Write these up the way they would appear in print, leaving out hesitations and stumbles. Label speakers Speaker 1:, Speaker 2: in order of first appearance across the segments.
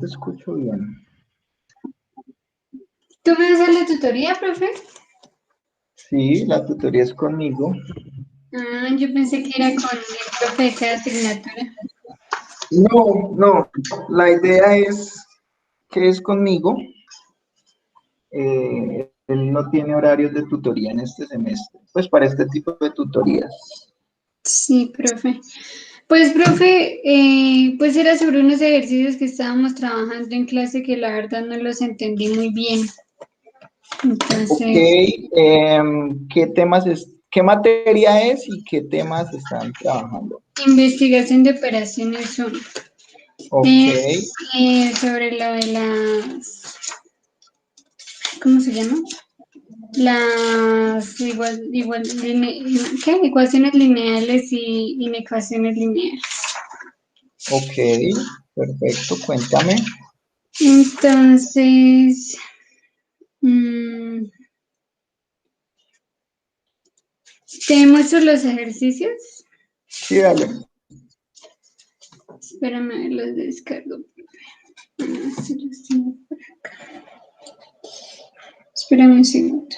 Speaker 1: te escucho bien.
Speaker 2: ¿Tú me haces la tutoría, profe?
Speaker 1: Sí, la tutoría es conmigo.
Speaker 2: Ah, yo pensé que era con el profe de cada asignatura.
Speaker 1: No, la idea es que es conmigo. Él no tiene horarios de tutoría en este semestre, pues para este tipo de tutorías.
Speaker 2: Sí, profe. Pues, profe, pues era sobre unos ejercicios que estábamos trabajando en clase que la verdad no los entendí muy bien.
Speaker 1: Ok,
Speaker 2: Entonces,
Speaker 1: qué materia es y qué temas están trabajando?
Speaker 2: investigación de operaciones 1.
Speaker 1: Ok,
Speaker 2: Es sobre lo de las, ¿cómo se llama? Las ¿qué? Ecuaciones lineales y inecuaciones lineales.
Speaker 1: ok, perfecto, cuéntame.
Speaker 2: Entonces, mm, te muestro los ejercicios.
Speaker 1: Sí, dale.
Speaker 2: Espérame, a ver, los descargo. Ah, sí, los tengo por acá. Espérame un segundo.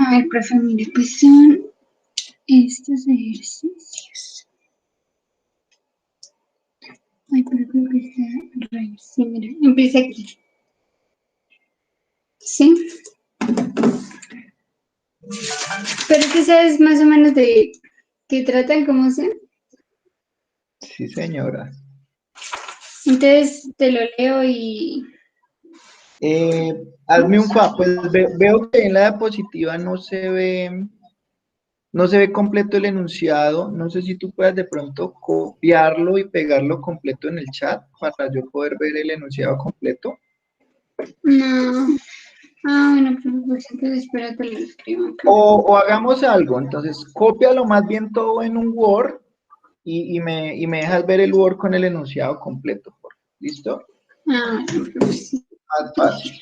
Speaker 2: A ver, profe, mire, pues son estos ejercicios. Ay, pero creo que está raro. Sí, mira, empieza aquí. Sí, pero tú sabes más o menos de qué tratan, cómo son.
Speaker 1: Sí, señora.
Speaker 2: Entonces te lo leo y...
Speaker 1: Hazme un favor, pues veo que en la diapositiva no se ve completo el enunciado. No sé si tú puedas de pronto copiarlo y pegarlo completo en el chat para yo poder ver el enunciado completo.
Speaker 2: No. Ah, bueno, profe, pues entonces espérate, lo escribo acá.
Speaker 1: O hagamos algo, entonces cópialo más bien todo en un Word y me dejas ver el Word con el enunciado completo. ¿Listo?
Speaker 2: Ah, bueno, profe, sí.
Speaker 1: Más fácil.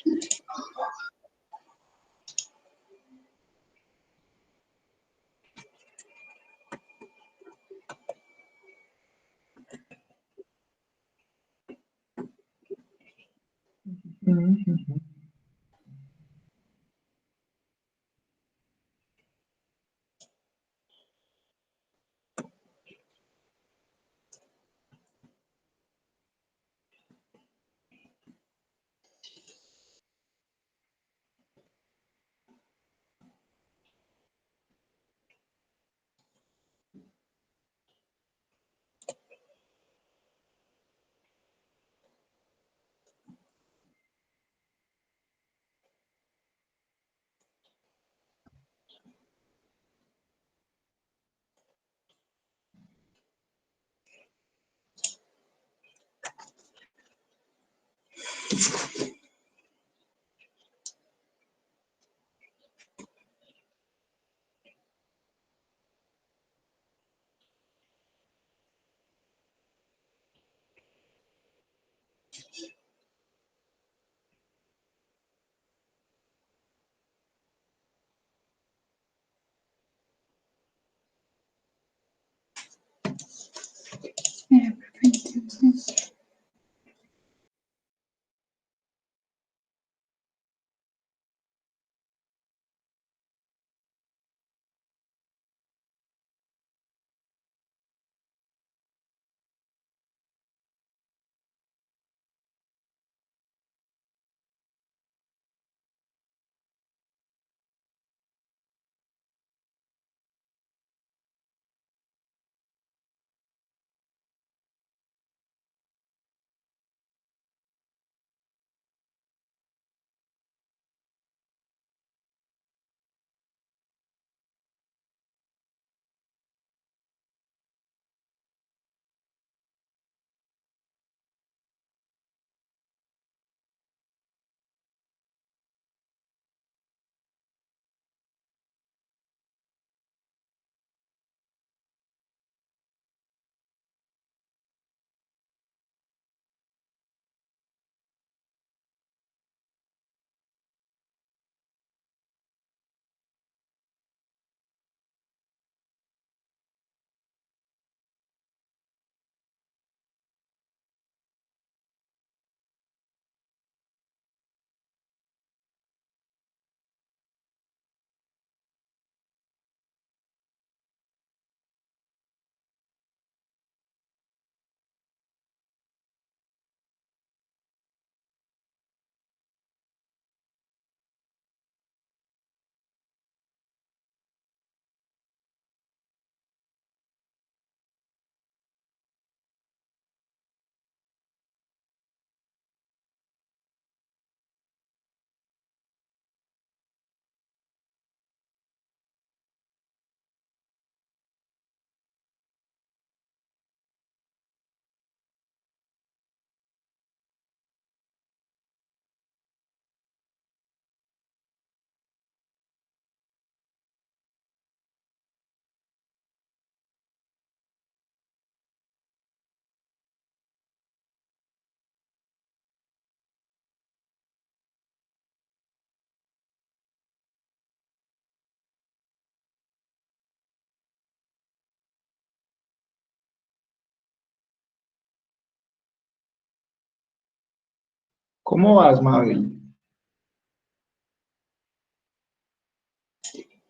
Speaker 1: ¿Cómo vas, Mabel?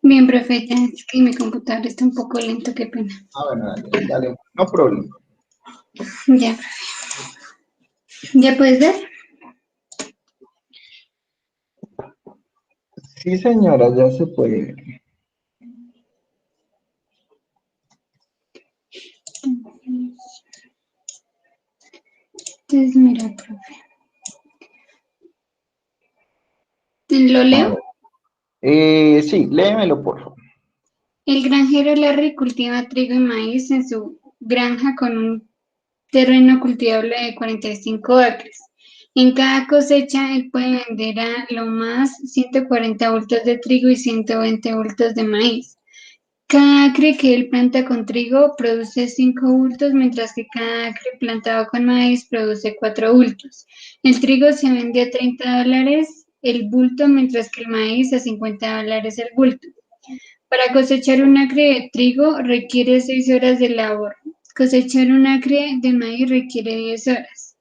Speaker 2: Bien, profe, ya es que mi computador está un poco lento, qué pena.
Speaker 1: Ah, bueno, dale, dale, no problema.
Speaker 2: Ya, profe. ¿Ya puedes ver?
Speaker 1: Sí, señora, ya se puede ver.
Speaker 2: Entonces, mira, profe. ¿Lo
Speaker 1: A
Speaker 2: leo?
Speaker 1: ver. Sí, léemelo, por favor.
Speaker 2: El granjero Larry cultiva trigo y maíz en su granja con un terreno cultivable de 45 acres. En cada cosecha, él puede vender a lo más 140 bultos de trigo y 120 bultos de maíz. Cada acre que él planta con trigo produce 5 bultos, mientras que cada acre plantado con maíz produce 4 bultos. El trigo se vende a $30 el bulto, mientras que el maíz a $50 el bulto. Para cosechar un acre de trigo requiere 6 horas de labor. Cosechar un acre de maíz requiere 10 horas.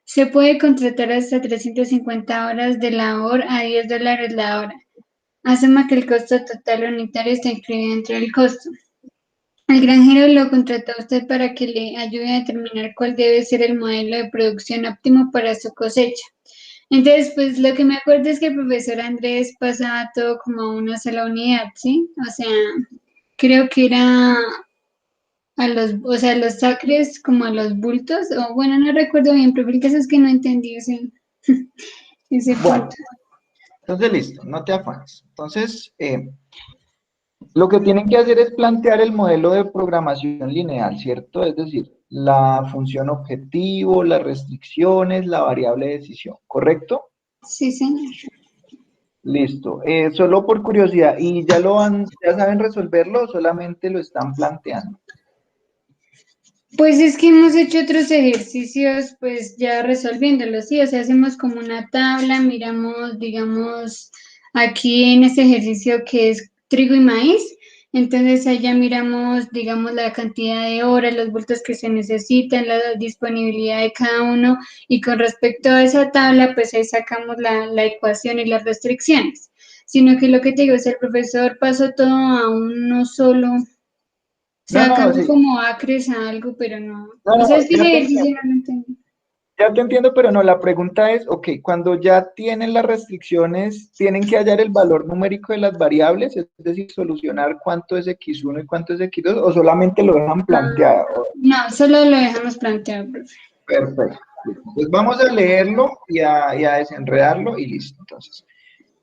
Speaker 2: Se puede contratar hasta 350 horas de labor a $10 la hora. Asuma que el costo total unitario está incluido dentro del costo. El granjero lo contrató a usted para que le ayude a determinar cuál debe ser el modelo de producción óptimo para su cosecha. Entonces, pues lo que me acuerdo es que el profesor Andrés pasaba todo como a una sola unidad, ¿sí? O sea, creo que era a los, o sea, los acres como a los bultos, o bueno, no recuerdo bien, pero el caso es que no entendí ese
Speaker 1: Bueno,
Speaker 2: punto.
Speaker 1: entonces listo, no te afanes. Entonces, lo que tienen que hacer es plantear el modelo de programación lineal, ¿cierto? Es decir, la función objetivo, las restricciones, la variable de decisión, ¿correcto?
Speaker 2: Sí, señor.
Speaker 1: Listo. Solo por curiosidad, ¿y ya saben resolverlo o solamente lo están planteando?
Speaker 2: Pues es que hemos hecho otros ejercicios, pues ya resolviéndolos, sí, o sea, hacemos como una tabla, miramos, digamos, aquí en este ejercicio que es trigo y maíz, entonces allá miramos, digamos, la cantidad de horas, los bultos que se necesitan, la disponibilidad de cada uno, y con respecto a esa tabla, pues ahí sacamos la ecuación y las restricciones, sino que lo que te digo es el profesor pasó todo a uno solo,
Speaker 1: No,
Speaker 2: sea,
Speaker 1: no,
Speaker 2: cambió
Speaker 1: sí.
Speaker 2: como acres a algo, pero no.
Speaker 1: No,
Speaker 2: O
Speaker 1: no,
Speaker 2: sea, es que
Speaker 1: ya
Speaker 2: ese
Speaker 1: te
Speaker 2: ejercicio
Speaker 1: entiendo.
Speaker 2: no lo entendí.
Speaker 1: Ya te entiendo, pero no, la pregunta es, ok, cuando ya tienen las restricciones, ¿tienen que hallar el valor numérico de las variables? Es decir, solucionar cuánto es X1 y cuánto es X2, o solamente lo dejan planteado.
Speaker 2: No, solo lo dejamos planteado, profe.
Speaker 1: Perfecto. Pues vamos a leerlo y a desenredarlo y listo. Entonces,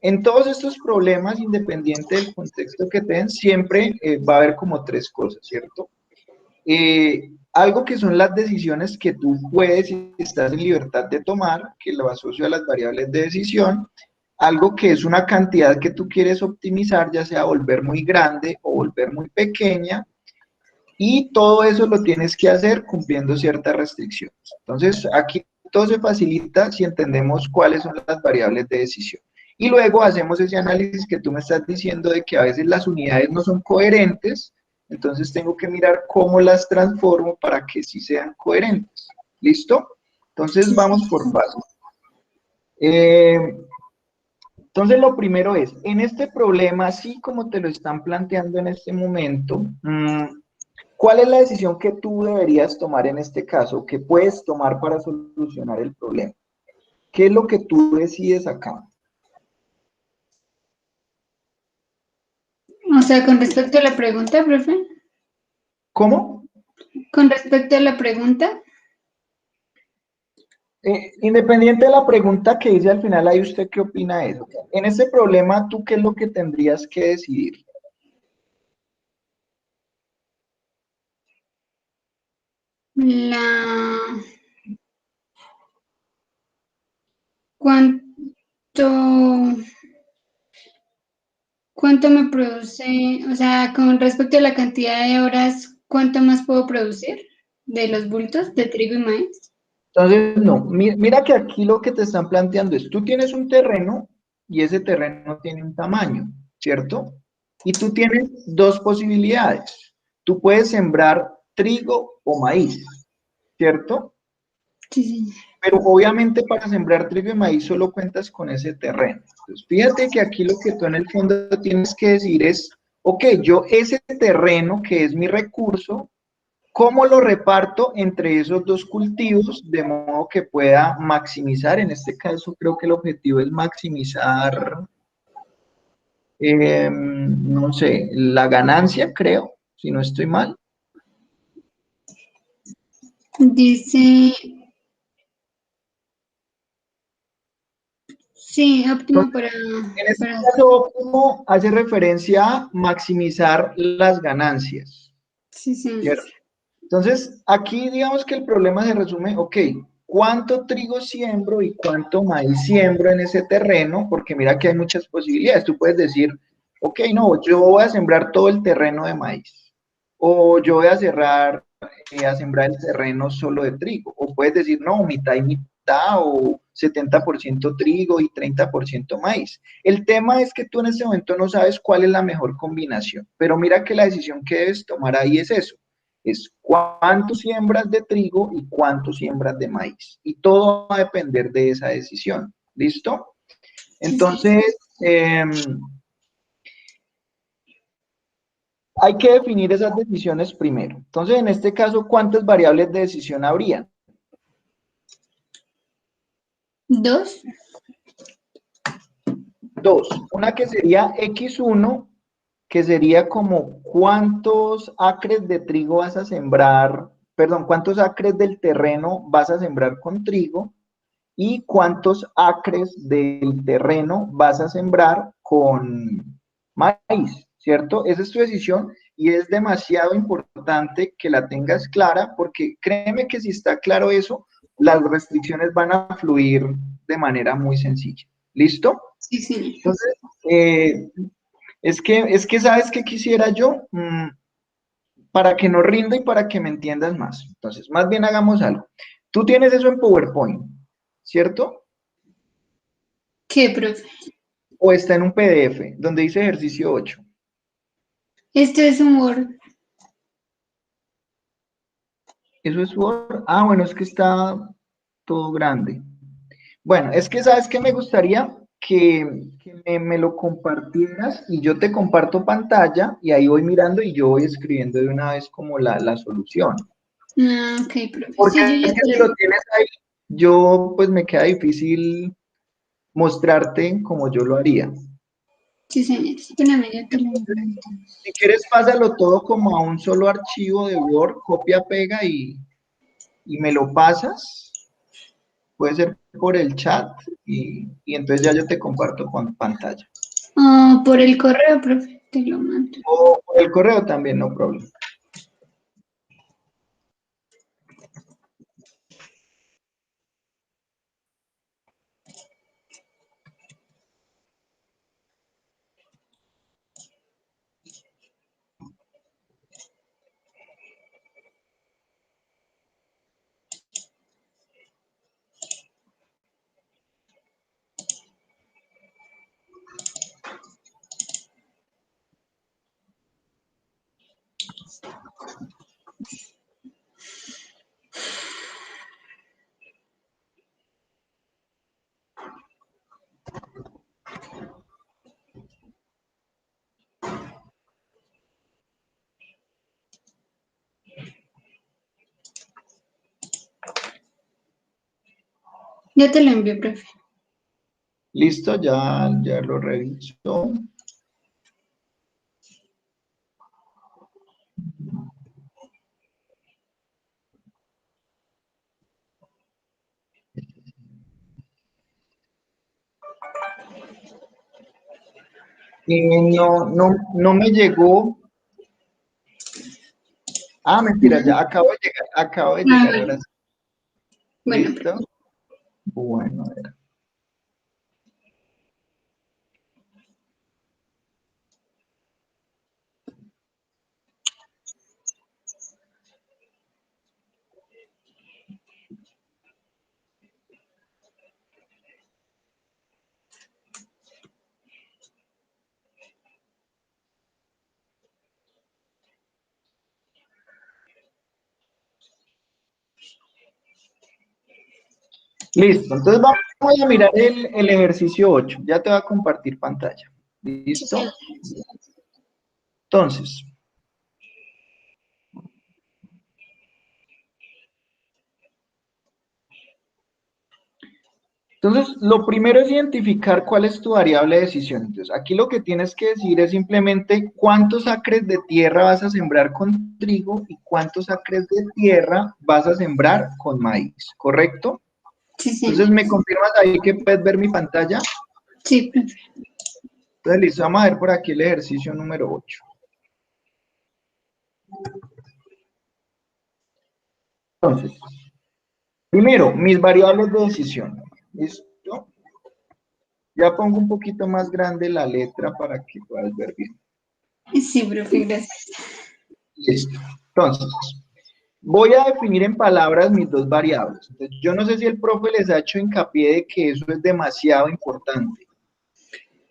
Speaker 1: en todos estos problemas, independiente del contexto que tengan, siempre va a haber como tres cosas, ¿cierto? Algo que son las decisiones que tú puedes y estás en libertad de tomar, que lo asocio a las variables de decisión, algo que es una cantidad que tú quieres optimizar, ya sea volver muy grande o volver muy pequeña, y todo eso lo tienes que hacer cumpliendo ciertas restricciones. Entonces, aquí todo se facilita si entendemos cuáles son las variables de decisión. Y luego hacemos ese análisis que tú me estás diciendo de que a veces las unidades no son coherentes, entonces tengo que mirar cómo las transformo para que sí sean coherentes. ¿Listo? Entonces
Speaker 2: Sí,
Speaker 1: vamos
Speaker 2: sí.
Speaker 1: por pasos. Entonces lo primero es, en este problema, así como te lo están planteando en este momento, ¿cuál es la decisión que tú deberías tomar en este caso? ¿Qué puedes tomar para solucionar el problema? ¿Qué es lo que tú decides acá?
Speaker 2: O sea, con respecto a la pregunta, profe.
Speaker 1: ¿Cómo?
Speaker 2: Con respecto a la pregunta,
Speaker 1: Independiente de la pregunta que hice al final, ahí usted qué opina de eso. En este problema, ¿tú qué es lo que tendrías que decidir?
Speaker 2: la cuánto, cuánto me produce, o sea, con respecto a la cantidad de horas, ¿cuánto más puedo producir de los bultos de trigo y maíz?
Speaker 1: Entonces, no, mira que aquí lo que te están planteando es, tú tienes un terreno y ese terreno tiene un tamaño, ¿cierto? Y tú tienes dos posibilidades. Tú puedes sembrar trigo o maíz, ¿cierto?
Speaker 2: Sí, señor.
Speaker 1: Pero obviamente para sembrar trigo y maíz solo cuentas con ese terreno. Entonces, fíjate que aquí lo que tú en el fondo tienes que decir es, ok, yo ese terreno que es mi recurso, ¿cómo lo reparto entre esos dos cultivos de modo que pueda maximizar? En este caso creo que el objetivo es maximizar, no sé, la ganancia, creo, si no estoy mal.
Speaker 2: Dice, sí, óptimo
Speaker 1: En este
Speaker 2: para
Speaker 1: caso óptimo hace referencia a maximizar las ganancias,
Speaker 2: sí, señor.
Speaker 1: ¿cierto? Entonces, aquí digamos que el problema se resume, ok, ¿cuánto trigo siembro y cuánto maíz siembro en ese terreno? Porque mira que hay muchas posibilidades. Tú puedes decir, ok, no, yo voy a sembrar todo el terreno de maíz. O yo voy a cerrar, a sembrar el terreno solo de trigo. O puedes decir, no, mitad y mitad, o 70% trigo y 30% maíz. El tema es que tú en este momento no sabes cuál es la mejor combinación. Pero mira que la decisión que debes tomar ahí es eso, es cuánto siembras de trigo y cuánto siembras de maíz. Y todo va a depender de esa decisión. ¿Listo?
Speaker 2: Sí, sí.
Speaker 1: Entonces, hay que definir esas decisiones primero. Entonces, en este caso, ¿cuántas variables de decisión habría?
Speaker 2: Dos.
Speaker 1: Dos. Una que sería X1, que sería como cuántos acres de trigo vas a sembrar, perdón, cuántos acres del terreno vas a sembrar con trigo y cuántos acres del terreno vas a sembrar con maíz, ¿cierto? Esa es tu decisión y es demasiado importante que la tengas clara porque créeme que si está claro eso, las restricciones van a fluir de manera muy sencilla. ¿Listo?
Speaker 2: Sí, señor.
Speaker 1: Entonces, eh, es que ¿sabes qué quisiera yo? Para que no rinda y para que me entiendas más. Entonces, más bien hagamos algo. Tú tienes eso en PowerPoint, ¿cierto?
Speaker 2: ¿Qué, profe?
Speaker 1: O está en un PDF donde dice ejercicio 8.
Speaker 2: Esto es un Word.
Speaker 1: Eso es Word. Ah, bueno, es que está todo grande. Bueno, es que sabes que me gustaría que me lo compartieras y yo te comparto pantalla y ahí voy mirando y yo voy escribiendo de una vez como la solución.
Speaker 2: Ah, ok, profe.
Speaker 1: Porque
Speaker 2: Sí, yo ya
Speaker 1: es que si
Speaker 2: estoy.
Speaker 1: lo tienes ahí, yo pues me queda difícil mostrarte como yo lo haría.
Speaker 2: Sí, señor. Espérame, ya te lo envío.
Speaker 1: Si quieres, pásalo todo como a un solo archivo de Word, copia, pega y me lo pasas. Puede ser por el chat y entonces ya yo te comparto con pantalla.
Speaker 2: Ah, por el correo, profe. Te lo mando.
Speaker 1: O por el correo también, no problema.
Speaker 2: Ya te lo envío, profe.
Speaker 1: Listo, ya lo reviso. No me llegó. Ah, mentira,
Speaker 2: No.
Speaker 1: ya acabo de
Speaker 2: Ah,
Speaker 1: llegar ahora
Speaker 2: bueno.
Speaker 1: sí.
Speaker 2: Bueno, profe.
Speaker 1: ¿Listo? Bueno, a ver. Listo, entonces vamos a mirar el ejercicio 8. Ya te voy a compartir pantalla. ¿Listo? Entonces, lo primero es identificar cuál es tu variable de decisión. Entonces, aquí lo que tienes que decir es simplemente cuántos acres de tierra vas a sembrar con trigo y cuántos acres de tierra vas a sembrar con maíz, ¿correcto?
Speaker 2: Sí,
Speaker 1: Entonces,
Speaker 2: señor.
Speaker 1: ¿me confirmas ahí que puedes ver mi pantalla?
Speaker 2: Sí, profe.
Speaker 1: Entonces, listo, vamos a ver por aquí el ejercicio número 8. Entonces, primero, mis variables de decisión. ¿Listo? Ya pongo un poquito más grande la letra para que puedas ver bien.
Speaker 2: Sí, profe, gracias.
Speaker 1: Listo. Entonces, voy a definir en palabras mis dos variables. Entonces, yo no sé si el profe les ha hecho hincapié de que eso es demasiado importante,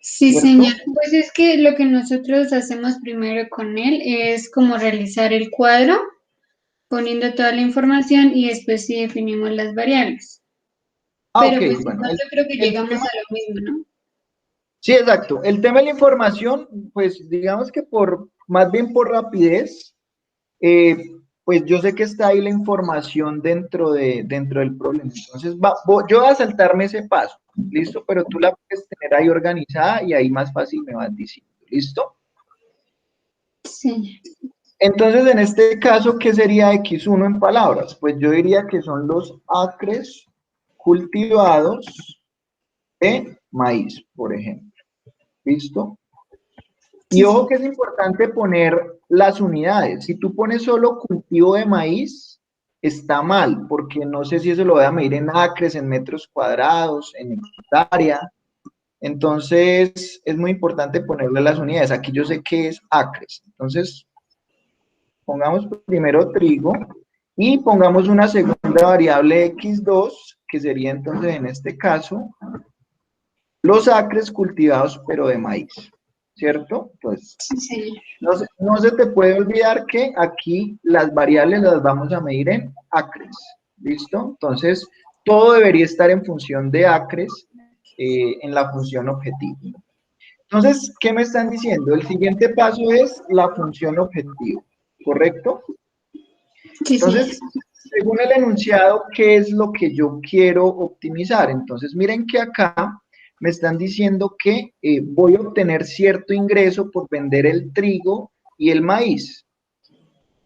Speaker 2: Sí, señor.
Speaker 1: ¿cierto?
Speaker 2: Pues es que lo que nosotros hacemos primero con él es como realizar el cuadro, poniendo toda la información y después sí definimos las variables.
Speaker 1: Ok,
Speaker 2: Pero pues
Speaker 1: bueno,
Speaker 2: igual yo creo que
Speaker 1: el
Speaker 2: llegamos
Speaker 1: tema,
Speaker 2: a lo mismo, ¿no?
Speaker 1: sí, exacto. El tema de la información, pues digamos que más bien por rapidez, eh, pues yo sé que está ahí la información dentro del problema. Entonces, yo voy a saltarme ese paso, ¿listo? Pero tú la puedes tener ahí organizada y ahí más fácil me vas diciendo, ¿listo?
Speaker 2: Sí.
Speaker 1: Entonces, en este caso, ¿qué sería X1 en palabras? Pues yo diría que son los acres cultivados de maíz, por ejemplo, ¿listo? Y
Speaker 2: Sí,
Speaker 1: ojo
Speaker 2: sí.
Speaker 1: que es importante poner las unidades. Si tú pones solo cultivo de maíz, está mal, porque no sé si eso lo voy a medir en acres, en metros cuadrados, en hectárea. Entonces, es muy importante ponerle las unidades. Aquí yo sé que es acres. Entonces, pongamos primero trigo y pongamos una segunda variable x2, que sería entonces en este caso los acres cultivados pero de maíz, ¿cierto? Entonces,
Speaker 2: Sí, señor.
Speaker 1: no se te puede olvidar que aquí las variables las vamos a medir en acres, ¿listo? Entonces, todo debería estar en función de acres en la función objetivo. Entonces, ¿qué me están diciendo? El siguiente paso es la función objetivo, ¿correcto?
Speaker 2: Sí, señor.
Speaker 1: Entonces, según el enunciado, ¿qué es lo que yo quiero optimizar? Entonces, miren que acá me están diciendo que voy a obtener cierto ingreso por vender el trigo y el maíz.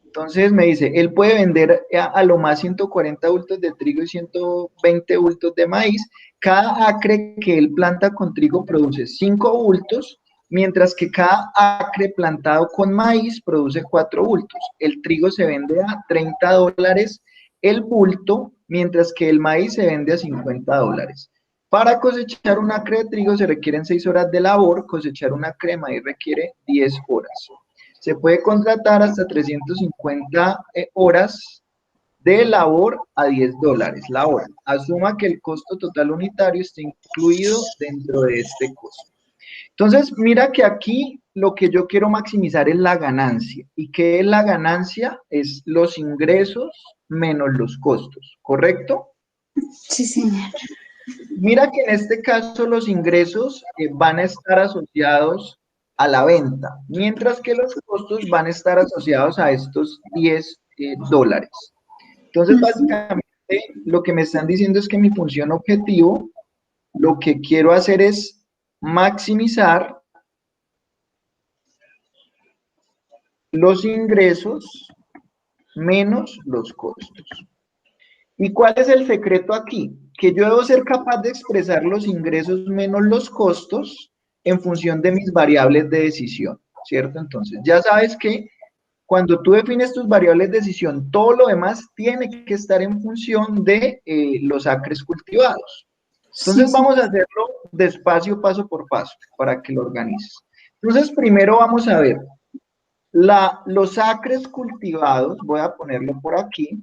Speaker 1: Entonces me dice, él puede vender a lo más 140 bultos de trigo y 120 bultos de maíz. Cada acre que él planta con trigo produce 5 bultos, mientras que cada acre plantado con maíz produce 4 bultos. El trigo se vende a $30 el bulto, mientras que el maíz se vende a $50. Para cosechar un acre de trigo se requieren 6 horas de labor, cosechar un acre de maíz requiere 10 horas. Se puede contratar hasta 350 horas de labor a $10 la hora. Asuma que el costo total unitario está incluido dentro de este costo. Entonces, mira que aquí lo que yo quiero maximizar es la ganancia. ¿Y qué es la ganancia? Es los ingresos menos los costos, ¿correcto?
Speaker 2: Sí, señor.
Speaker 1: Mira que en este caso los ingresos van a estar asociados a la venta, mientras que los costos van a estar asociados a estos $10. Entonces,
Speaker 2: Ujú.
Speaker 1: básicamente, lo que me están diciendo es que mi función objetivo, lo que quiero hacer es maximizar los ingresos menos los costos. ¿Y cuál es el secreto aquí? Que yo debo ser capaz de expresar los ingresos menos los costos en función de mis variables de decisión, ¿cierto? Entonces, ya sabes que cuando tú defines tus variables de decisión, todo lo demás tiene que estar en función de los acres cultivados.
Speaker 2: Sí,
Speaker 1: Entonces,
Speaker 2: sí.
Speaker 1: vamos a hacerlo despacio, paso por paso, para que lo organices. Entonces, primero vamos a ver los acres cultivados, voy a ponerlo por aquí,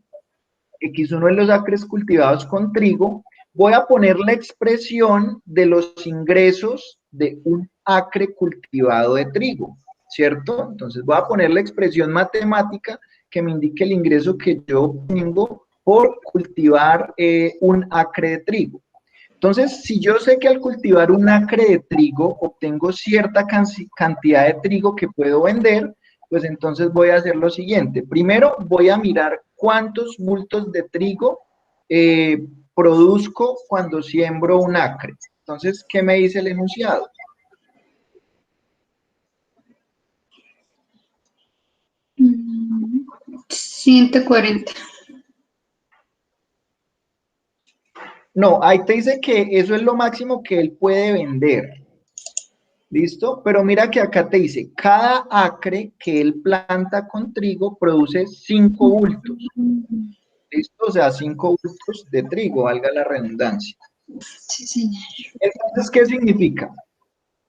Speaker 1: X1 es los acres cultivados con trigo, voy a poner la expresión de los ingresos de un acre cultivado de trigo, ¿cierto? Entonces voy a poner la expresión matemática que me indique el ingreso que yo obtengo por cultivar un acre de trigo. Entonces, si yo sé que al cultivar un acre de trigo obtengo cierta cantidad de trigo que puedo vender, pues entonces voy a hacer lo siguiente. Primero voy a mirar cuántos bultos de trigo produzco cuando siembro un acre. Entonces, ¿qué me dice el enunciado?
Speaker 2: Mm, 140.
Speaker 1: No, ahí te dice que eso es lo máximo que él puede vender. ¿Listo? Pero mira que acá te dice, cada acre que él planta con trigo produce 5 bultos. ¿Listo? O sea, 5 bultos de trigo, valga la redundancia.
Speaker 2: Sí, señor.
Speaker 1: Entonces, ¿qué significa?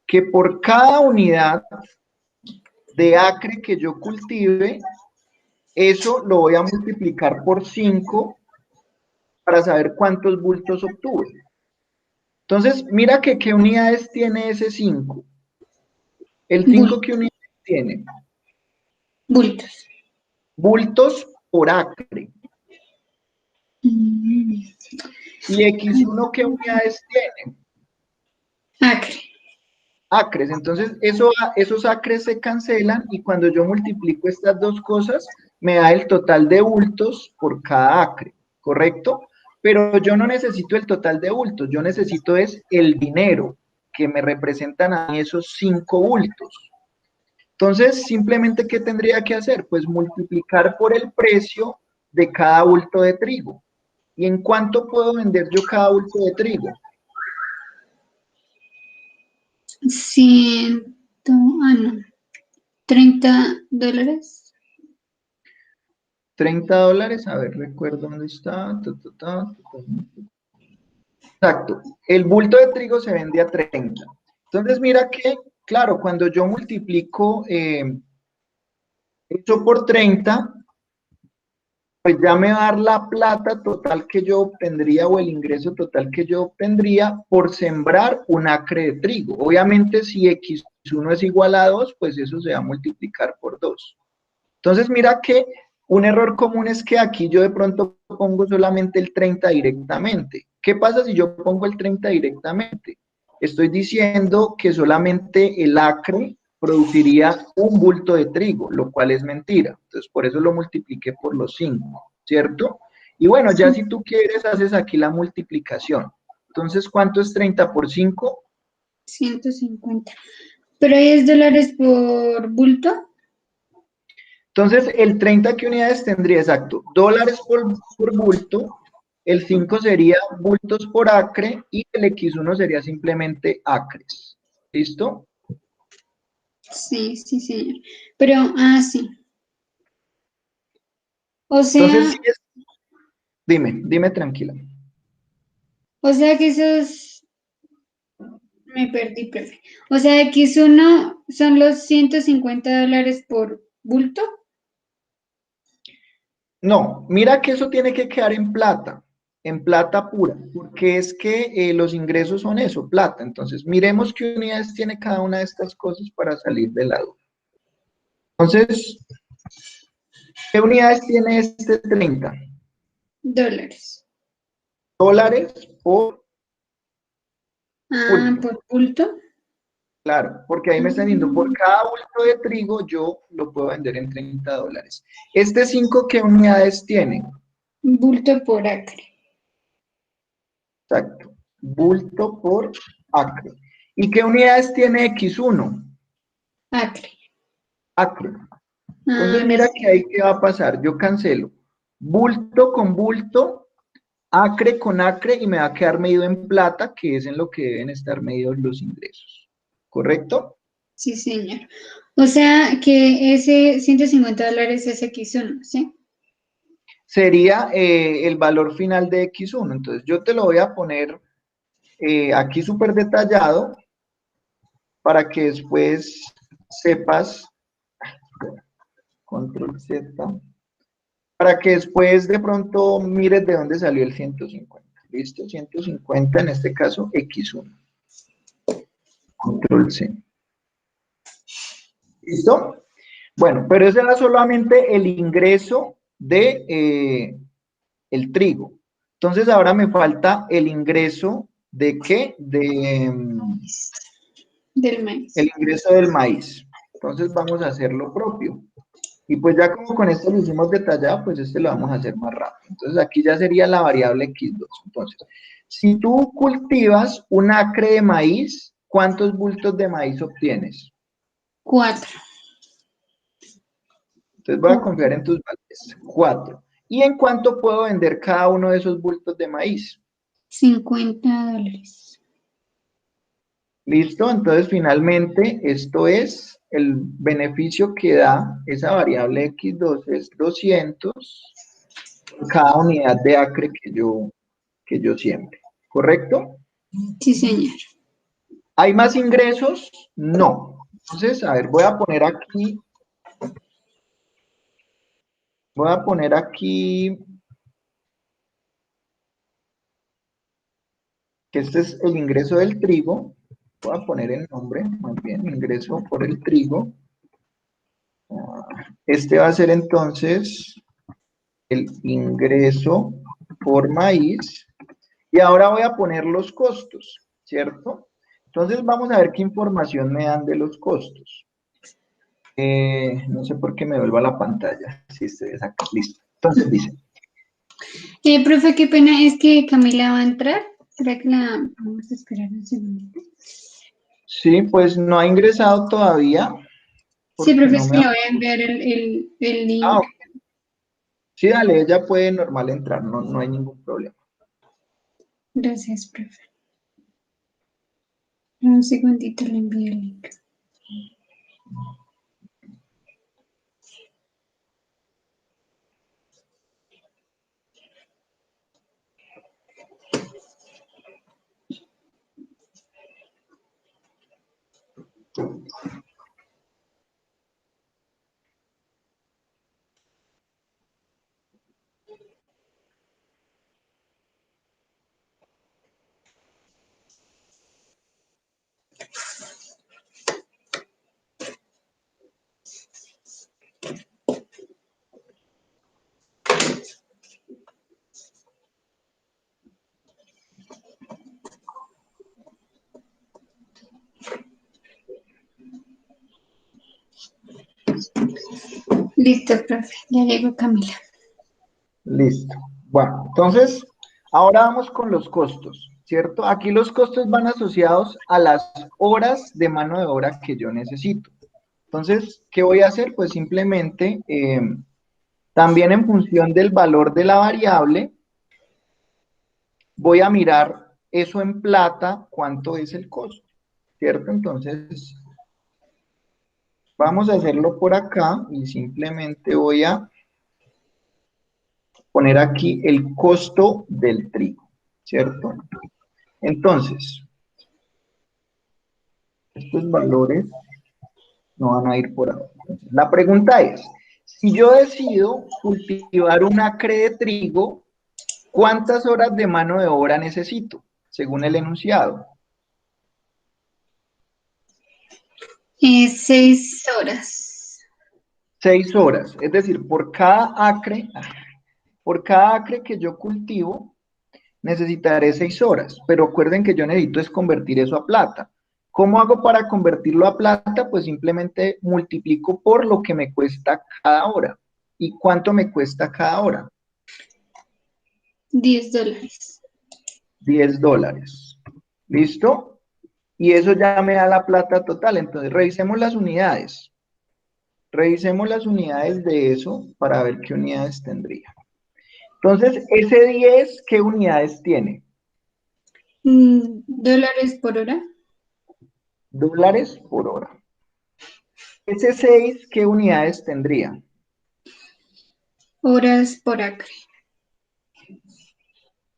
Speaker 1: Que por cada unidad de acre que yo cultive, eso lo voy a multiplicar por 5 para saber cuántos bultos obtuve. Entonces, mira que qué unidades tiene ese 5. ¿El 5 qué unidades tiene?
Speaker 2: Bultos.
Speaker 1: Bultos por acre.
Speaker 2: Mm,
Speaker 1: ¿Y X1 qué unidades tiene?
Speaker 2: Acre.
Speaker 1: Acres. Entonces, esos acres se cancelan y cuando yo multiplico estas dos cosas, me da el total de bultos por cada acre, ¿correcto? Pero yo no necesito el total de bultos, yo necesito es el dinero que me representan a mí esos 5 bultos. Entonces, simplemente, ¿qué tendría que hacer? Pues multiplicar por el precio de cada bulto de trigo. ¿Y en cuánto puedo vender yo cada bulto de trigo?
Speaker 2: 100, no, $30.
Speaker 1: $30, a ver, recuerdo dónde está. Exacto, el bulto de trigo se vende a 30. Entonces, mira que, claro, cuando yo multiplico esto por 30, pues ya me va a dar la plata total que yo obtendría o el ingreso total que yo obtendría por sembrar un acre de trigo. Obviamente, si X1 es igual a 2, pues eso se va a multiplicar por 2. Entonces, mira que un error común es que aquí yo de pronto pongo solamente el 30 directamente. ¿Qué pasa si yo pongo el 30 directamente? Estoy diciendo que solamente el acre produciría un bulto de trigo, lo cual es mentira. Entonces, por eso lo multipliqué por los 5, ¿cierto? Y bueno, ya si tú quieres, haces aquí la multiplicación. Entonces, ¿cuánto es 30 por 5?
Speaker 2: 150. Pero ahí es dólares por bulto.
Speaker 1: Entonces, el 30, ¿qué unidades tendría? Exacto, dólares por bulto, el 5 sería bultos por acre y el X1 sería simplemente acres. ¿Listo?
Speaker 2: Sí, sí, señor. Pero, sí. O
Speaker 1: Entonces,
Speaker 2: sea,
Speaker 1: sí dime tranquila.
Speaker 2: que esos, me perdí, profe. O sea, X1 son los $150 por bulto.
Speaker 1: No, mira que eso tiene que quedar en plata pura, porque es que los ingresos son eso, plata. Entonces, miremos qué unidades tiene cada una de estas cosas para salir de la duda. Entonces, ¿qué unidades tiene este 30?
Speaker 2: Dólares.
Speaker 1: Dólares por bulto.
Speaker 2: Por bulto.
Speaker 1: Claro, porque ahí me están diciendo, por cada bulto de trigo yo lo puedo vender en $30. Este 5, ¿qué unidades tiene?
Speaker 2: Bulto por acre.
Speaker 1: Exacto, bulto por acre. ¿Y qué unidades tiene X1?
Speaker 2: Acre.
Speaker 1: Acre. Entonces mira
Speaker 2: Las,
Speaker 1: que ahí qué va a pasar, yo cancelo bulto con bulto, acre con acre y me va a quedar medido en plata, que es en lo que deben estar medidos los ingresos. ¿Correcto?
Speaker 2: sí, señor. O sea, que ese $150 es X1, ¿sí?
Speaker 1: Sería el valor final de X1. Entonces yo te lo voy a poner aquí súper detallado para que después sepas, control Z, para que después de pronto mires de dónde salió el 150. ¿Listo? 150 en este caso X1. Control C. ¿Listo? Bueno, pero ese era solamente el ingreso de el trigo. Entonces ahora me falta el ingreso ¿de qué?
Speaker 2: Del maíz.
Speaker 1: El ingreso del maíz. Entonces vamos a hacer lo propio. Y pues ya como con esto lo hicimos detallado, pues este lo vamos a hacer más rápido. Entonces aquí ya sería la variable x2. Entonces, si tú cultivas un acre de maíz, ¿cuántos bultos de maíz obtienes?
Speaker 2: 4.
Speaker 1: Entonces voy a confiar en tus valores. 4. ¿Y en cuánto puedo vender cada uno de esos bultos de maíz?
Speaker 2: $50.
Speaker 1: ¿Listo? Entonces finalmente esto es el beneficio que da esa variable x2 es 200 por cada unidad de acre que yo siembre. ¿Correcto?
Speaker 2: Sí, señor.
Speaker 1: ¿Hay más ingresos? No. Entonces, a ver, voy a poner aquí que este es el ingreso del trigo. Voy a poner el nombre, más bien, ingreso por el trigo. Este va a ser entonces el ingreso por maíz. Y ahora voy a poner los costos, ¿cierto? Entonces vamos a ver qué información me dan de los costos. No sé por qué me vuelvo a la pantalla. Si estoy acá, listo. Entonces dice.
Speaker 2: Profe, qué pena, es que Camila va a entrar. ¿Será que la vamos a esperar un segundo?
Speaker 1: Sí, pues no ha ingresado todavía.
Speaker 2: Sí,
Speaker 1: Porque
Speaker 2: profe,
Speaker 1: no
Speaker 2: es
Speaker 1: me
Speaker 2: que
Speaker 1: ha...
Speaker 2: le voy a enviar el
Speaker 1: Ah,
Speaker 2: link.
Speaker 1: ok. Sí, dale, ella puede normal entrar, no hay ningún problema.
Speaker 2: Gracias, profe. Un segundito le envío el link. Listo, profe. Ya llegó Camila.
Speaker 1: Listo. Bueno, entonces, ahora vamos con los costos, ¿cierto? Aquí los costos van asociados a las horas de mano de obra que yo necesito. Entonces, ¿qué voy a hacer? Pues simplemente, también en función del valor de la variable, voy a mirar eso en plata, cuánto es el costo, ¿cierto? Entonces, vamos a hacerlo por acá y simplemente voy a poner aquí el costo del trigo, ¿cierto? Entonces, estos valores no van a ir por ahí. Entonces, la pregunta es, si yo decido cultivar un acre de trigo, ¿cuántas horas de mano de obra necesito? Según el enunciado.
Speaker 2: 6 horas.
Speaker 1: 6 horas. Es decir, por cada acre que yo cultivo, necesitaré 6 horas. Pero recuerden que yo necesito es convertir eso a plata. ¿Cómo hago para convertirlo a plata? Pues simplemente multiplico por lo que me cuesta cada hora. ¿Y cuánto me cuesta cada hora?
Speaker 2: $10.
Speaker 1: $10. ¿Listo? Y eso ya me da la plata total. Entonces, revisemos las unidades. Revisemos las unidades de eso para ver qué unidades tendría. Entonces, ese 10, ¿qué unidades tiene?
Speaker 2: ¿Dólares por hora?
Speaker 1: Dólares por hora. Ese 6, ¿qué unidades tendría?
Speaker 2: Horas por acre.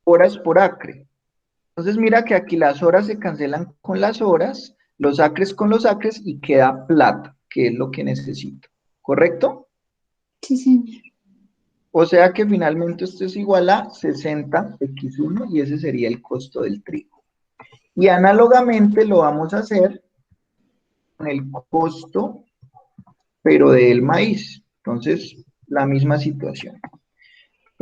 Speaker 1: Horas por acre. Entonces, mira que aquí las horas se cancelan con las horas, los acres con los acres y queda plata, que es lo que necesito. ¿Correcto?
Speaker 2: Sí, señor.
Speaker 1: O sea que finalmente esto es igual a 60x1 y ese sería el costo del trigo. Y análogamente lo vamos a hacer con el costo, pero del maíz. Entonces, la misma situación.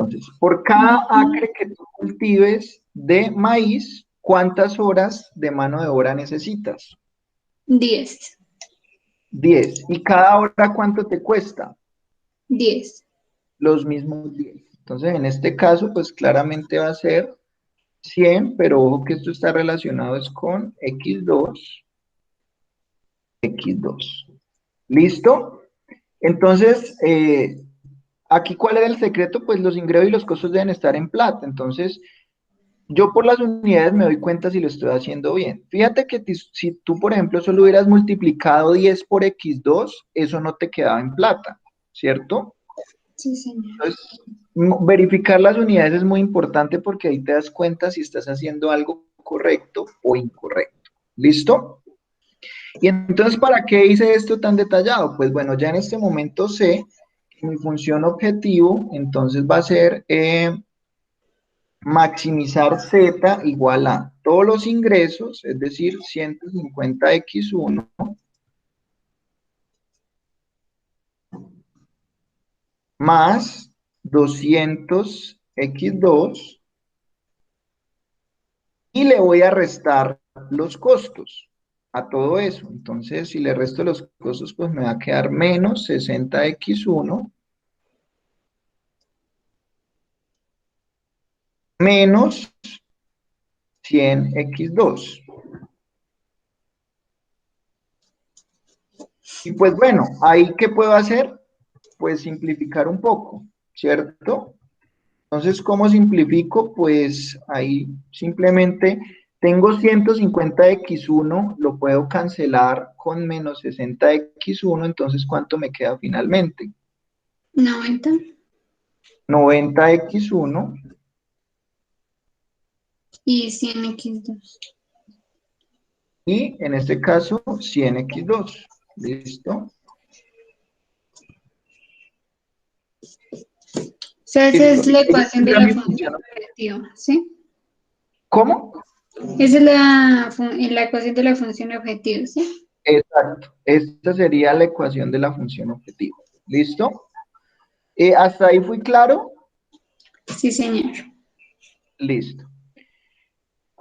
Speaker 1: Entonces, por cada acre que tú cultives de maíz, ¿cuántas horas de mano de obra necesitas?
Speaker 2: 10.
Speaker 1: 10. ¿Y cada hora cuánto te cuesta?
Speaker 2: 10.
Speaker 1: Los mismos 10. Entonces, en este caso, pues claramente va a ser 100, pero ojo que esto está relacionado es con x2, x2. ¿Listo? Entonces, aquí, ¿cuál era el secreto? Pues los ingresos y los costos deben estar en plata. Entonces, yo por las unidades me doy cuenta si lo estoy haciendo bien. Fíjate que si tú, por ejemplo, solo hubieras multiplicado 10 por x2, eso no te quedaba en plata, ¿cierto?
Speaker 2: Sí, señor.
Speaker 1: Entonces, verificar las unidades es muy importante porque ahí te das cuenta si estás haciendo algo correcto o incorrecto. ¿Listo? Y entonces, ¿para qué hice esto tan detallado? Pues bueno, ya en este momento sé que mi función objetivo, entonces va a ser maximizar Z igual a todos los ingresos, es decir, 150x1 más 200x2 y le voy a restar los costos a todo eso. Entonces, si le resto los costos, pues me va a quedar menos 60x1 menos 100x2. Y pues bueno, ahí ¿qué puedo hacer? Pues simplificar un poco, ¿cierto? Entonces, ¿cómo simplifico? Pues ahí simplemente tengo 150x1, lo puedo cancelar con menos 60x1, entonces ¿cuánto me queda finalmente?
Speaker 2: 90.
Speaker 1: 90x1
Speaker 2: Y 100x2.
Speaker 1: y en este caso 100x2. ¿Listo?
Speaker 2: O sea, esa
Speaker 1: Listo.
Speaker 2: es la
Speaker 1: Esa
Speaker 2: ecuación de
Speaker 1: sería
Speaker 2: la
Speaker 1: mi
Speaker 2: función
Speaker 1: función.
Speaker 2: objetiva, ¿sí?
Speaker 1: ¿Cómo?
Speaker 2: Esa es la ecuación de la función objetiva, ¿sí?
Speaker 1: Exacto. Esta sería la ecuación de la función objetiva. ¿Listo? ¿Hasta ahí fui claro?
Speaker 2: Sí, señor.
Speaker 1: Listo.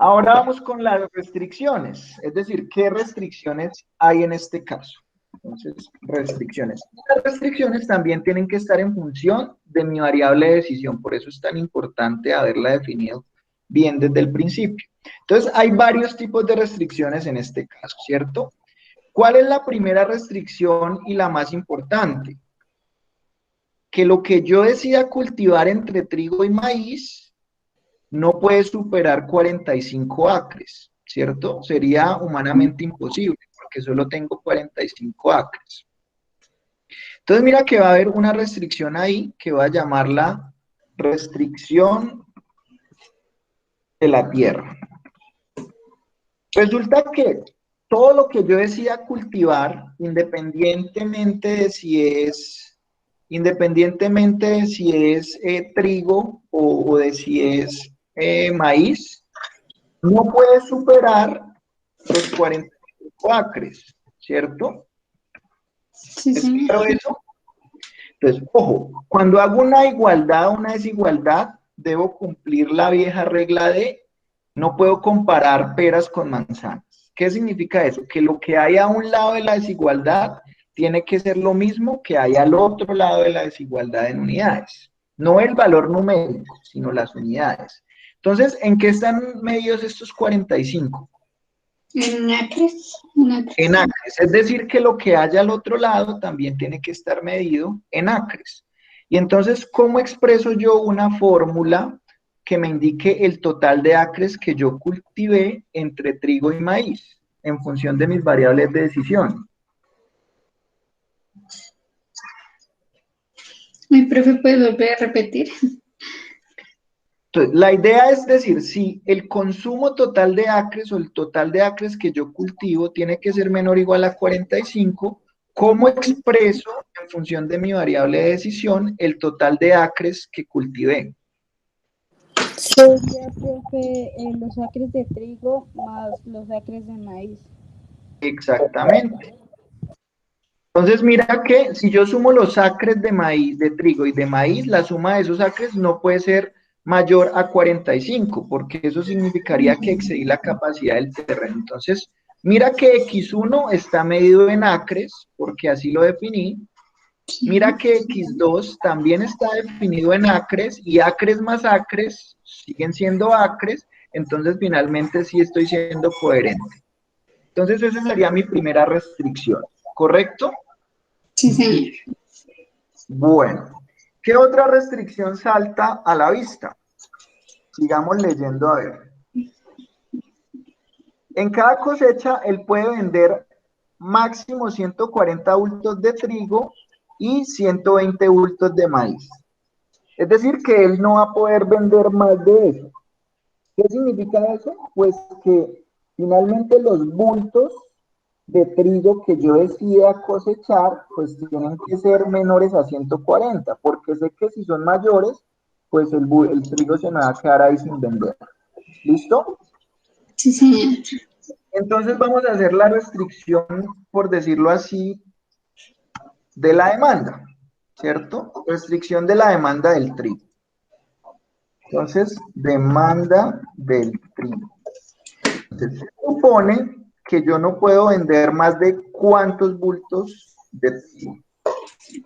Speaker 1: Ahora vamos con las restricciones, es decir, ¿qué restricciones hay en este caso? Entonces, restricciones. Las restricciones también tienen que estar en función de mi variable de decisión, por eso es tan importante haberla definido bien desde el principio. Entonces, hay varios tipos de restricciones en este caso, ¿cierto? ¿Cuál es la primera restricción y la más importante? Que lo que yo decida cultivar entre trigo y maíz no puede superar 45 acres, ¿cierto? Sería humanamente imposible, porque solo tengo 45 acres. Entonces, mira que va a haber una restricción ahí, que va a llamarla restricción de la tierra. Resulta que todo lo que yo decida cultivar, independientemente de si es trigo o de si es maíz, no puede superar los 45 acres, ¿cierto?
Speaker 2: Sí,
Speaker 1: ¿Es
Speaker 2: señor.
Speaker 1: claro eso? Entonces, ojo, cuando hago una igualdad o una desigualdad, debo cumplir la vieja regla de no puedo comparar peras con manzanas. ¿Qué significa eso? Que lo que hay a un lado de la desigualdad tiene que ser lo mismo que hay al otro lado de la desigualdad en unidades. No el valor numérico, sino las unidades. Entonces, ¿en qué están medidos estos 45?
Speaker 2: En acres. En
Speaker 1: En
Speaker 2: acres.
Speaker 1: acres, es decir, que lo que haya al otro lado también tiene que estar medido en acres. Y entonces, ¿cómo expreso yo una fórmula que me indique el total de acres que yo cultivé entre trigo y maíz en función de mis variables de decisión?
Speaker 2: Mi profe puede volver a repetir.
Speaker 1: Entonces, la idea es decir, si el consumo total de acres o el total de acres que yo cultivo tiene que ser menor o igual a 45, ¿cómo expreso en función de mi variable de decisión el total de acres que cultivé?
Speaker 3: Sería, profe, los acres de trigo más los acres de maíz.
Speaker 1: Exactamente. Entonces mira que si yo sumo los acres de maíz, de trigo y de maíz, la suma de esos acres no puede ser mayor a 45, porque eso significaría que excedí la capacidad del terreno. Entonces, mira que X1 está medido en acres, porque así lo definí. Mira que X2 también está definido en acres, y acres más acres siguen siendo acres, entonces finalmente sí estoy siendo coherente. Entonces esa sería mi primera restricción, ¿correcto?
Speaker 2: Sí, señor.
Speaker 1: Bueno, ¿qué otra restricción salta a la vista? Sigamos leyendo a ver. En cada cosecha, él puede vender máximo 140 bultos de trigo y 120 bultos de maíz. Es decir, que él no va a poder vender más de eso. ¿Qué significa eso? Pues que finalmente los bultos de trigo que yo decida cosechar, pues tienen que ser menores a 140, porque sé que si son mayores, pues el trigo se me va a quedar ahí sin vender. ¿Listo?
Speaker 2: Sí, señor.
Speaker 1: Entonces vamos a hacer la restricción, por decirlo así, de la demanda, ¿cierto? Restricción de la demanda del trigo. Entonces, demanda del trigo. Entonces, se supone que yo no puedo vender más de ¿cuántos bultos de trigo?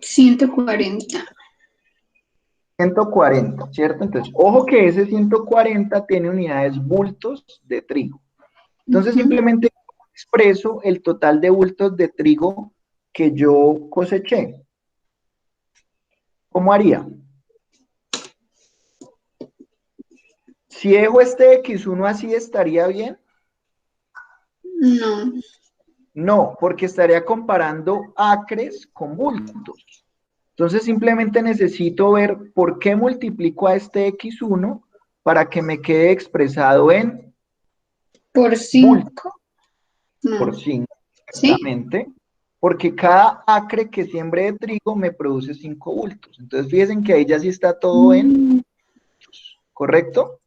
Speaker 2: 140.
Speaker 1: 140, ¿cierto? Entonces, ojo que ese 140 tiene unidades bultos de trigo. Entonces, simplemente expreso el total de bultos de trigo que yo coseché. ¿Cómo haría? Si dejo este X1 así, ¿estaría bien?
Speaker 2: No.
Speaker 1: No, porque estaría comparando acres con bultos. Entonces simplemente necesito ver por qué multiplico a este X1 para que me quede expresado en
Speaker 2: Por
Speaker 1: bultos
Speaker 2: 5. No.
Speaker 1: por 5,
Speaker 2: ¿Sí?
Speaker 1: exactamente, porque cada acre que siembre de trigo me produce 5 bultos. Entonces fíjense que ahí ya sí está todo en, ¿correcto?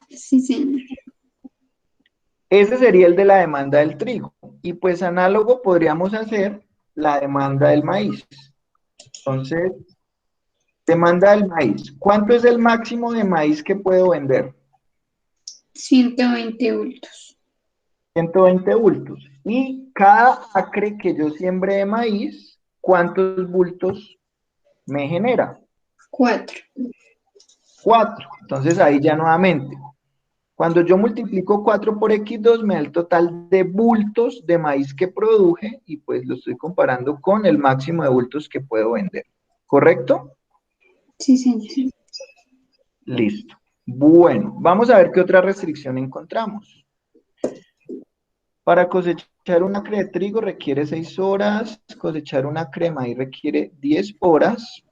Speaker 2: Sí, señor.
Speaker 1: Ese sería el de la demanda del trigo. Y pues análogo podríamos hacer la demanda del maíz. Entonces, demanda del maíz. ¿Cuánto es el máximo de maíz que puedo vender?
Speaker 2: 120 bultos.
Speaker 1: 120 bultos. Y cada acre que yo siembre de maíz, ¿cuántos bultos me genera?
Speaker 2: 4.
Speaker 1: 4. Entonces ahí ya nuevamente, cuando yo multiplico 4 por X2 me da el total de bultos de maíz que produje y pues lo estoy comparando con el máximo de bultos que puedo vender. ¿Correcto?
Speaker 2: Sí, señor.
Speaker 1: Listo. Bueno, vamos a ver qué otra restricción encontramos. Para cosechar un acre de trigo requiere 6 horas, cosechar un acre de maíz requiere 10 horas.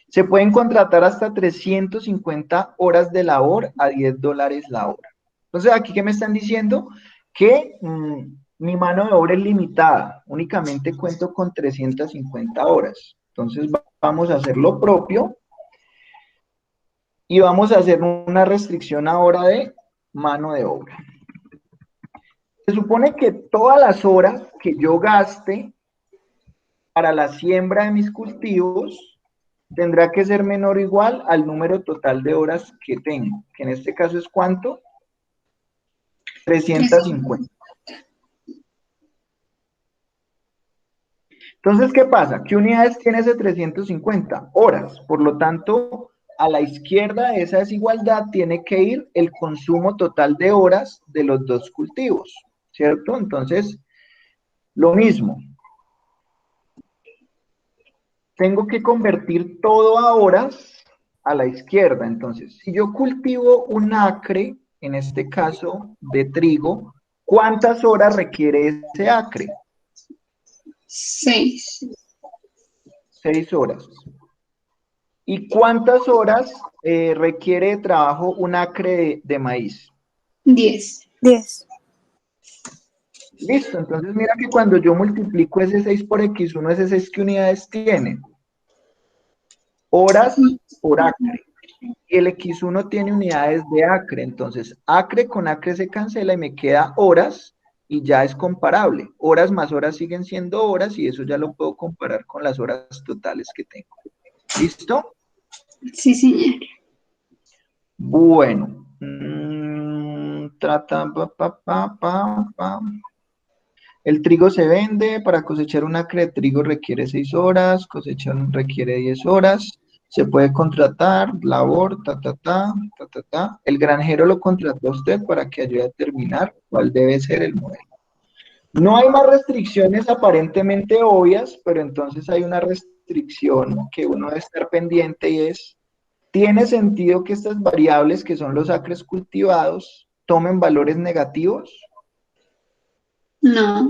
Speaker 1: Se pueden contratar hasta 350 horas de labor a $10 la hora. Entonces, aquí, ¿qué me están diciendo? Que mi mano de obra es limitada, únicamente cuento con 350 horas. Entonces, vamos a hacer lo propio y vamos a hacer una restricción ahora de mano de obra. Se supone que todas las horas que yo gaste para la siembra de mis cultivos tendrá que ser menor o igual al número total de horas que tengo, que en este caso es ¿cuánto? 350. Entonces, ¿qué pasa? ¿Qué unidades tiene ese 350? Horas. Por lo tanto, a la izquierda de esa desigualdad tiene que ir el consumo total de horas de los dos cultivos, ¿cierto? Entonces, lo mismo. Tengo que convertir todo a horas a la izquierda. Entonces, si yo cultivo un acre, en este caso de trigo, ¿cuántas horas requiere ese acre?
Speaker 2: 6.
Speaker 1: 6 horas. ¿Y cuántas horas requiere de trabajo un acre de maíz?
Speaker 2: 10.
Speaker 3: 10.
Speaker 1: Listo, entonces mira que cuando yo multiplico ese 6 por X1, ese 6, ¿qué unidades tiene? Horas por acre. Y el X1 tiene unidades de acre, entonces acre con acre se cancela y me queda horas, y ya es comparable. Horas más horas siguen siendo horas y eso ya lo puedo comparar con las horas totales que tengo. ¿Listo?
Speaker 2: Sí, señor.
Speaker 1: Bueno. El trigo se vende, para cosechar una acre de trigo requiere 6 horas, cosechar requiere 10 horas, se puede contratar, labor, ta. El granjero lo contrató a usted para que ayude a determinar cuál debe ser el modelo. No hay más restricciones aparentemente obvias, pero entonces hay una restricción que uno debe estar pendiente y es, ¿tiene sentido que estas variables, que son los acres cultivados, tomen valores negativos?
Speaker 2: No.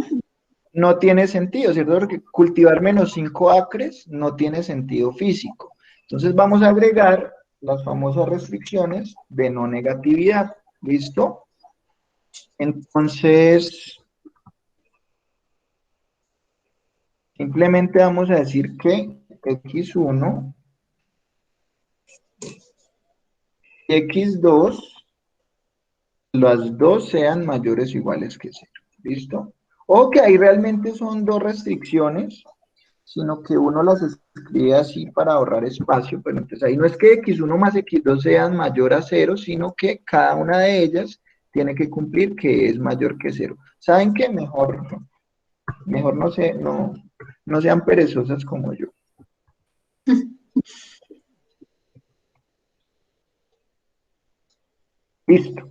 Speaker 1: No tiene sentido, ¿cierto? Porque cultivar menos 5 acres no tiene sentido físico. Entonces vamos a agregar las famosas restricciones de no negatividad. ¿Listo? Entonces, simplemente vamos a decir que x1 y x2, las dos sean mayores o iguales que 0. ¿Listo? O que ahí realmente son dos restricciones, sino que uno las escribe así para ahorrar espacio, pero entonces ahí no es que x1 más x2 sean mayor a 0, sino que cada una de ellas tiene que cumplir que es mayor que 0. ¿Saben qué? Mejor no sean perezosas como yo. Listo.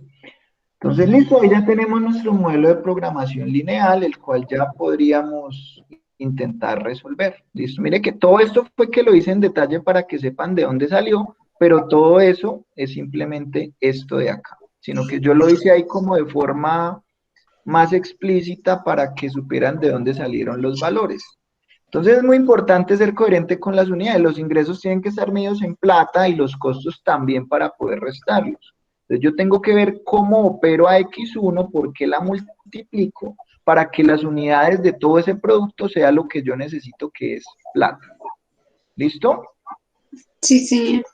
Speaker 1: Entonces, listo, ahí ya tenemos nuestro modelo de programación lineal, el cual ya podríamos intentar resolver. Listo, mire que todo esto fue que lo hice en detalle para que sepan de dónde salió, pero todo eso es simplemente esto de acá, sino que yo lo hice ahí como de forma más explícita para que supieran de dónde salieron los valores. Entonces es muy importante ser coherente con las unidades. Los ingresos tienen que estar medidos en plata y los costos también para poder restarlos. Entonces yo tengo que ver cómo opero a X1, por qué la multiplico, para que las unidades de todo ese producto sea lo que yo necesito, que es plata. ¿Listo?
Speaker 2: Sí, señor.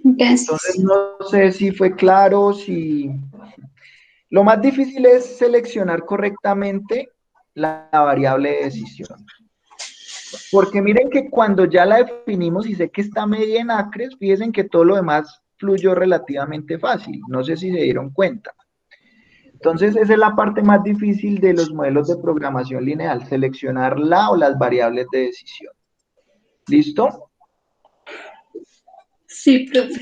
Speaker 1: Entonces
Speaker 2: Gracias.
Speaker 1: no sé si fue claro, si... Lo más difícil es seleccionar correctamente la variable de decisión. Porque miren que cuando ya la definimos y sé que está media en acres, fíjense que todo lo demás fluyó relativamente fácil. No sé si se dieron cuenta. Entonces, esa es la parte más difícil de los modelos de programación lineal, seleccionar la o las variables de decisión. ¿Listo?
Speaker 2: Sí, profe.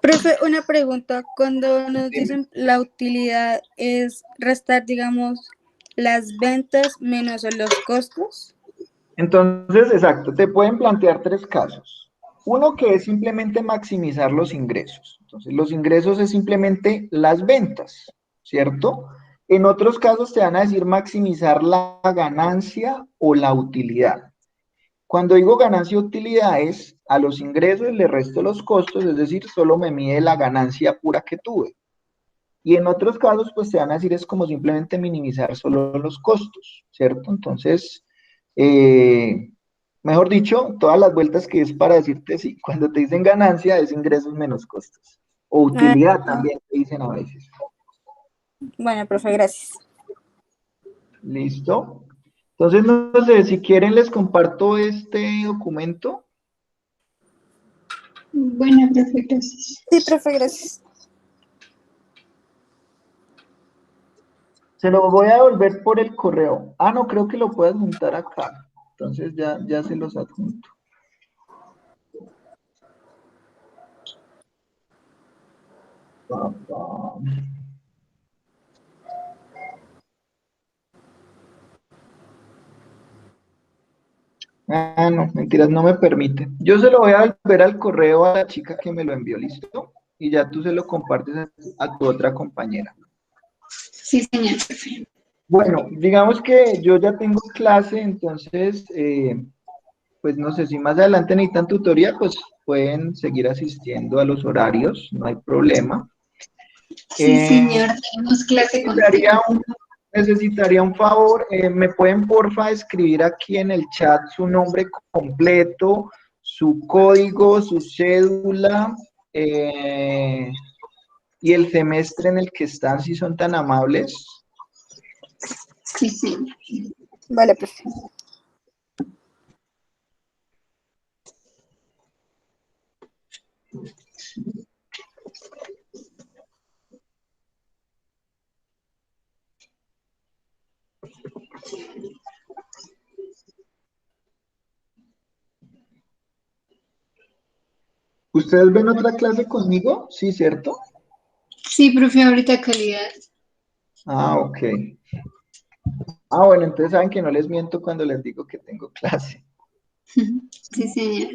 Speaker 3: Profe, una pregunta. Cuando nos dicen la utilidad es restar, digamos, las ventas menos los costos.
Speaker 1: Entonces, exacto, te pueden plantear tres casos. Uno que es simplemente maximizar los ingresos. Entonces, los ingresos es simplemente las ventas, ¿cierto? En otros casos te van a decir maximizar la ganancia o la utilidad. Cuando digo ganancia o utilidad es a los ingresos le resto los costos, es decir, solo me mide la ganancia pura que tuve. Y en otros casos, pues te van a decir es como simplemente minimizar solo los costos, ¿cierto? Entonces, eh, mejor dicho, todas las vueltas que es para decirte sí, cuando te dicen ganancia es ingresos menos costos. O
Speaker 3: Ah,
Speaker 1: utilidad también te dicen a veces.
Speaker 3: bueno, profe, gracias.
Speaker 1: ¿Listo? Entonces, no sé, si quieren les comparto este documento.
Speaker 2: Bueno, profe, gracias.
Speaker 3: Sí, profe, gracias.
Speaker 1: Se lo voy a devolver por el correo. Ah, no, creo que lo puedes juntar acá. Entonces ya se los adjunto. Ah, no, mentiras, no me permite. Yo se lo voy a devolver al correo a la chica que me lo envió, ¿listo? Y ya tú se lo compartes a tu otra compañera.
Speaker 2: Sí, señor, profe.
Speaker 1: Bueno, digamos que yo ya tengo clase, entonces, pues no sé, si más adelante necesitan tutoría, pues pueden seguir asistiendo a los horarios, no hay problema.
Speaker 2: Sí, señor, tenemos clase contigo.
Speaker 1: Necesitaría necesitaría un favor, ¿me pueden porfa escribir aquí en el chat su nombre completo, su código, su cédula, y y el semestre en el que están, si son tan amables.
Speaker 2: Sí, sí.
Speaker 3: Vale, profe.
Speaker 1: ¿Ustedes ven otra clase conmigo? Sí, ¿cierto?
Speaker 2: Sí, profe, ahorita calidad.
Speaker 1: Ah, ok. Ah, bueno, entonces saben que no les miento cuando les digo que tengo clase.
Speaker 2: Sí, señor.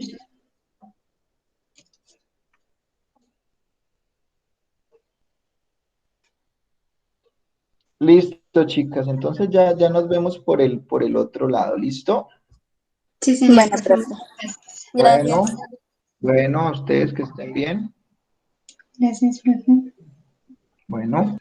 Speaker 1: Listo, chicas, entonces ya nos vemos por el otro lado, ¿listo?
Speaker 2: Sí, señor.
Speaker 3: Bueno, profe.
Speaker 1: Bueno,
Speaker 3: Gracias.
Speaker 1: bueno, a ustedes que estén bien.
Speaker 2: Gracias, profe.
Speaker 1: Bueno.